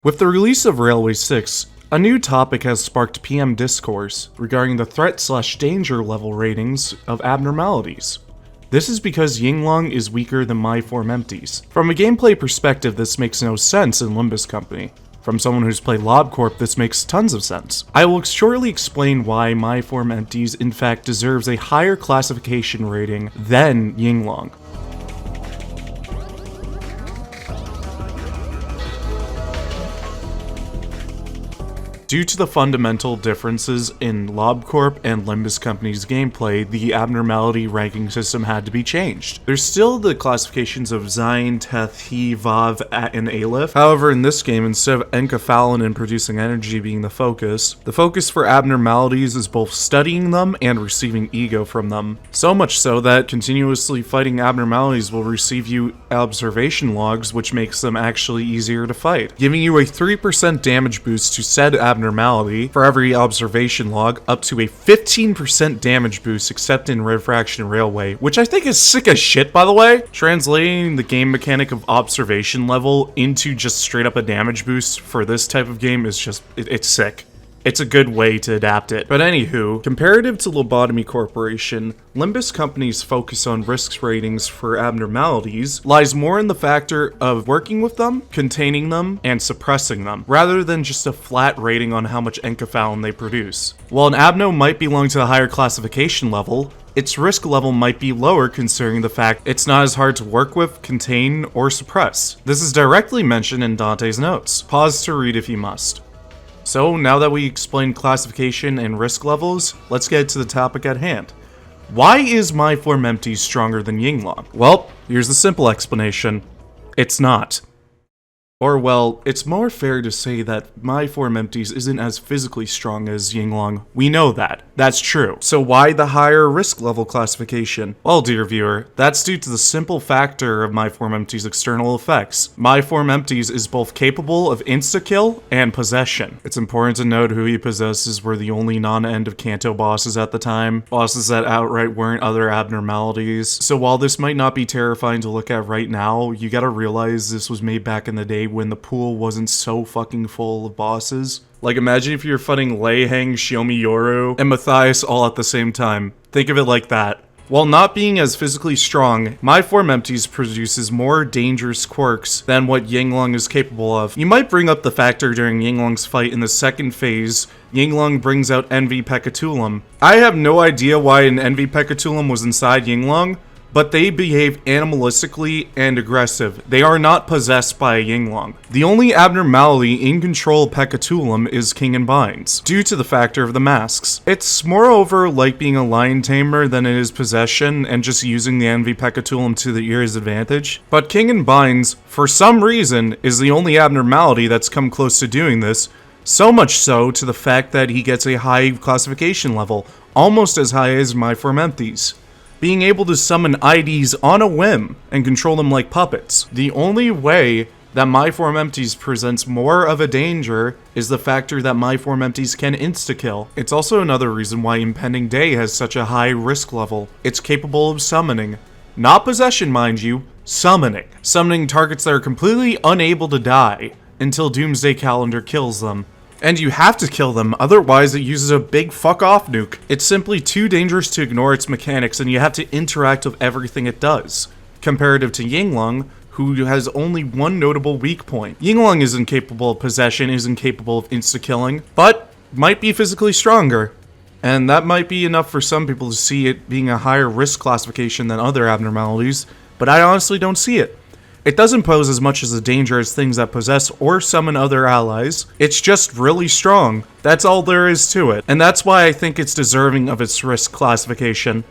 With the release of Railway 6, a new topic has sparked PM discourse regarding the threat/danger level ratings of abnormalities. This is because Yinglong is weaker than my form empties. From a gameplay perspective, this makes no sense in Limbus company. From someone who's played LobCorp, this makes tons of sense. I will shortly explain why my form empties in fact deserves a higher classification rating than Yinglong. Due to the fundamental differences in LobCorp and Limbus Company's gameplay, the abnormality ranking system had to be changed. There's still the classifications of Zain, Teth, He, Vav, and Aleph. However, in this game, instead of enkephalin and producing energy being the focus for abnormalities is both studying them and receiving ego from them. So much so that continuously fighting abnormalities will receive you observation logs, which makes them actually easier to fight, giving you a 3% damage boost to said abnormality for every observation log, up to a 15% damage boost except in Refraction Railway, which I think is sick as shit, by the way. Translating the game mechanic of observation level into just straight up a damage boost for this type of game is just, it's sick. It's a good way to adapt it. But anywho, comparative to Lobotomy Corporation, Limbus Company's focus on risks ratings for abnormalities lies more in the factor of working with them, containing them, and suppressing them, rather than just a flat rating on how much enkephalin they produce. While an abno might belong to a higher classification level, its risk level might be lower considering the fact it's not as hard to work with, contain, or suppress. This is directly mentioned in Dante's notes. Pause to read if you must. So, now that we explained classification and risk levels, let's get to the topic at hand. Why is my form empty stronger than Yinglong? Well, here's the simple explanation. It's not. Or, well, it's more fair to say that my form empties isn't as physically strong as Yinglong. We know that. That's true. So why the higher risk level classification? Well, dear viewer, that's due to the simple factor of my form empties' external effects. My form empties is both capable of insta-kill and possession. It's important to note who he possesses were the only non-end of Kanto bosses at the time, bosses that outright weren't other abnormalities. So while this might not be terrifying to look at right now, you gotta realize this was made back in the day when the pool wasn't so fucking full of bosses. Like, imagine if you're fighting Lei Heng, Shiomi Yoru, and Matthias all at the same time. Think of it like that. While not being as physically strong, my form empties produces more dangerous quirks than what Yinglong is capable of. You might bring up the factor during Yinglong's fight in the second phase. Yinglong brings out Envy Pecatulum. I have no idea why an Envy Pecatulum was inside Yinglong, but they behave animalistically and aggressive. They are not possessed by a Yinglong. The only abnormality in control of Pecatulum is King and Binds, due to the factor of the masks. It's moreover like being a lion tamer than it is possession and just using the Envy Pecatulum to the ear's advantage. But King and Binds, for some reason, is the only abnormality that's come close to doing this, so much so to the fact that he gets a high classification level, almost as high as my form empties, being able to summon IDs on a whim and control them like puppets. The only way that my form empties presents more of a danger is the factor that my form empties can insta-kill. It's also another reason why Impending Day has such a high risk level. It's capable of summoning. Not possession, mind you, summoning. Summoning targets that are completely unable to die until Doomsday Calendar kills them. And you have to kill them, otherwise it uses a big fuck off nuke. It's simply too dangerous to ignore its mechanics and you have to interact with everything it does. Comparative to Yinglong, who has only one notable weak point. Yinglong isn't capable of possession, isn't capable of insta-killing, but might be physically stronger. And that might be enough for some people to see it being a higher risk classification than other abnormalities, but I honestly don't see it. It doesn't pose as much as a danger as things that possess or summon other allies. It's just really strong. That's all there is to it. And that's why I think it's deserving of its risk classification.